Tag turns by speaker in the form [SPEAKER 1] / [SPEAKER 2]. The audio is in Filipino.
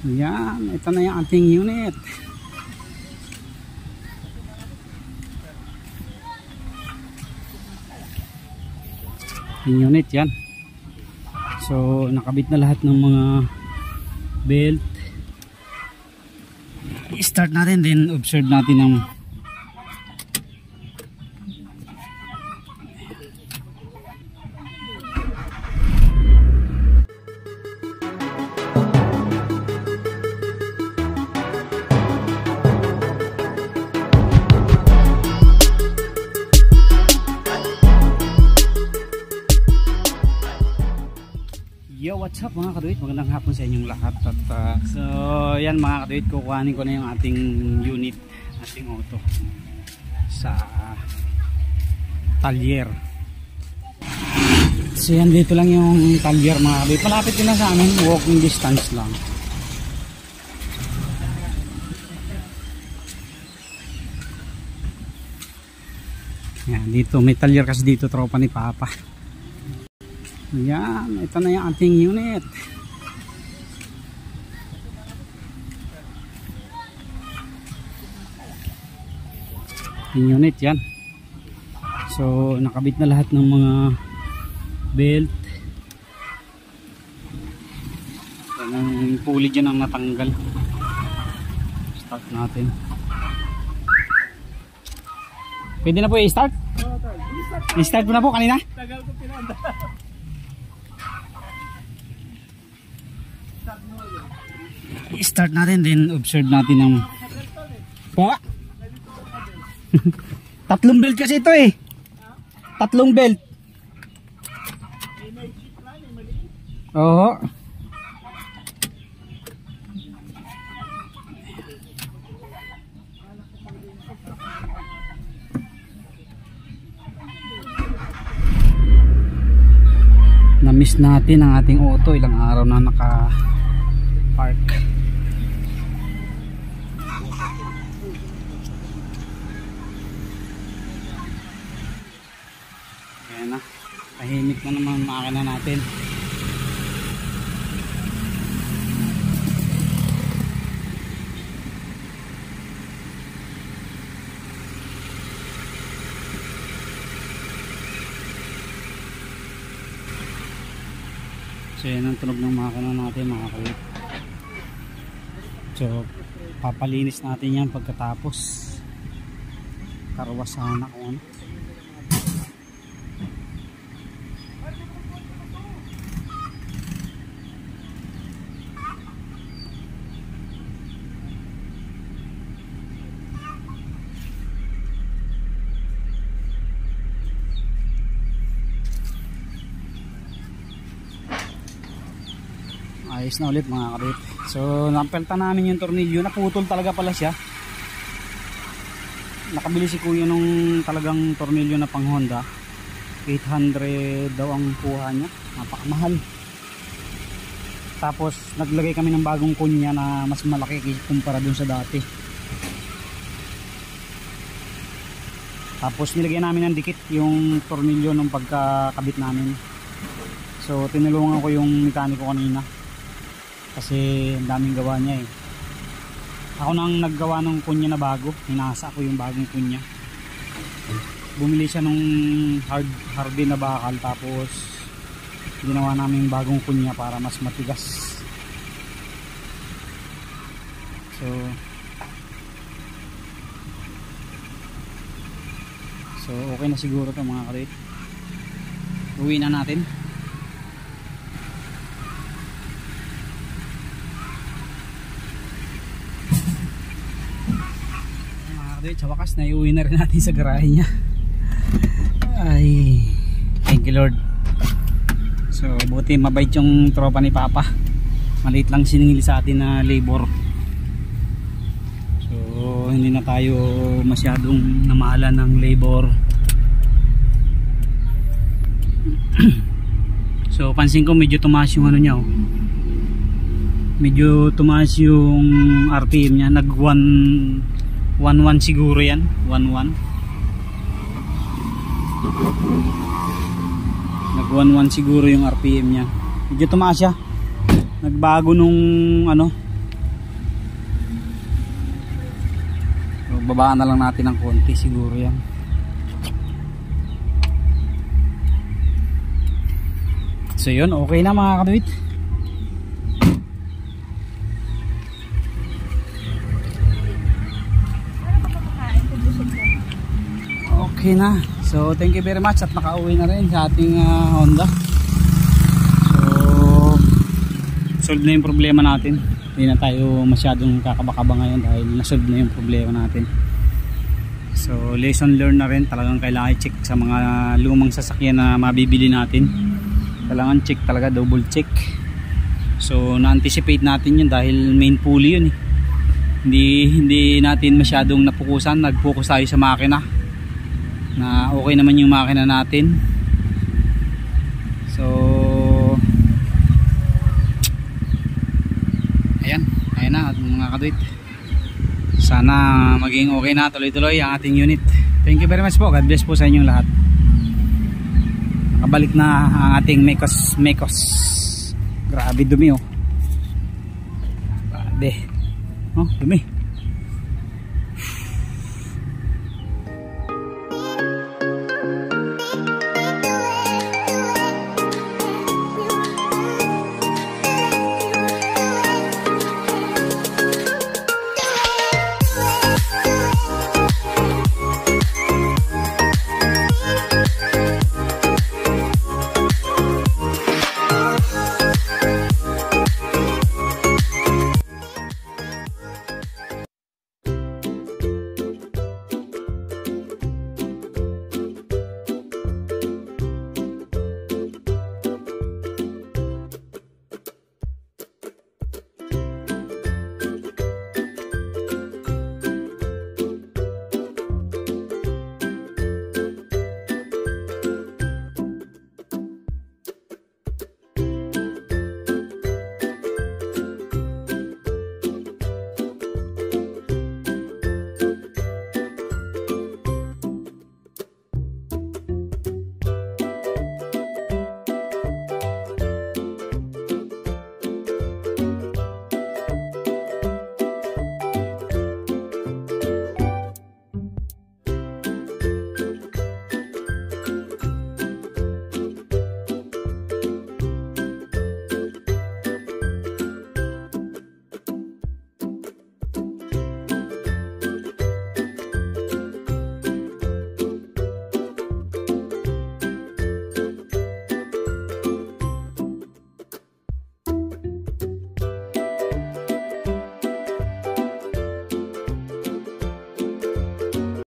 [SPEAKER 1] Yan, ito na yung ating unit. Yung unit yan. So nakabit na lahat ng mga belt. I-start natin, then observe natin ang Yo, what's up mga kaduit? Magandang hapon sa inyong lahat. At so yan mga kaduit, kukuhanin ko na yung ating unit, ating auto sa talyer. So yan, dito lang yung talyer mga kaduit. Malapit din na sa amin, walking distance lang. Yan, dito may talyer kasi dito, tropa ni Papa. Yan, ito na yung ating unit. Yung unit yan. So nakabit na lahat ng mga belt. Yan, ang pulley dyan ang natanggal. Start natin. Pwede na po i-start? I-start mo na po kanina? Tagal ko pinanda. I-start natin, then observe natin ang po. Tatlong belt kasi ito eh. Tatlong belt. Oo. Na-miss natin ang ating auto, ilang araw na naka-park. Ayan na, tahimik na naman ang makina natin. So yan ang tunog ng makina natin mga kalit. So papalinis natin yan pagkatapos. Karwasahan ako ano. Ayos na ulit mga karit. So napelta namin yung tornilyo, naputol talaga pala siya. Nakabili si kuya nung talagang tornilyo na pang Honda. 800 daw ang kuha niya, napakamahal. Tapos naglagay kami ng bagong kunya na mas malaki kumpara dun sa dati. Tapos nilagay namin ng dikit yung tornilyo nung pagkakabit namin. So tinulungan ko yung mekaniko kanina kasi ang daming gawa niya eh. Ako nang naggawa ng kunya na bago, hinasa ko yung bagong kunya. Bumili siya nung hardy na bakal, tapos ginawa namin yung bagong kunya para mas matigas. So okay na siguro to mga karit. Uwi na natin. Sa wakas na iuwi na rin natin sa garahe niya. Ay, thank you Lord. So buti mabait yung tropa ni Papa. Maliit lang siningil sa atin na labor. So hindi na tayo masyadong namahalan ng labor. So pansin ko medyo tumaas yung ano niya oh. Medyo tumaas yung RPM niya. Nag 1.1 siguro yan, 1.1. Nag 1.1 siguro yung RPM niya. Medyo tumaas siya. Nagbago nung ano, pagbabaan na lang natin ng konti siguro yan. So yun, okay na mga kaduit. Okay na. So thank you very much at nakauwi na rin sa ating Honda. So solve na yung problema natin. Hindi na tayo masyadong kakabakaba ngayon dahil nasolve na yung problema natin. So lesson learned na rin. Talagang kailangan i-check sa mga lumang sasakyan na mabibili natin. Kailangan check talaga, double check. So na-anticipate natin yun dahil main pulley yun eh. Hindi natin masyadong napukusan. Nag-focus tayo sa makina na okay naman yung makina natin. So ayan na mga kaduit. Sana maging okay na tuloy-tuloy ang ating unit. Thank you very much po. God bless po sa inyong lahat. Nakabalik na ang ating Mekos. Grabe dumi oh. Grabe. Oh, dumi.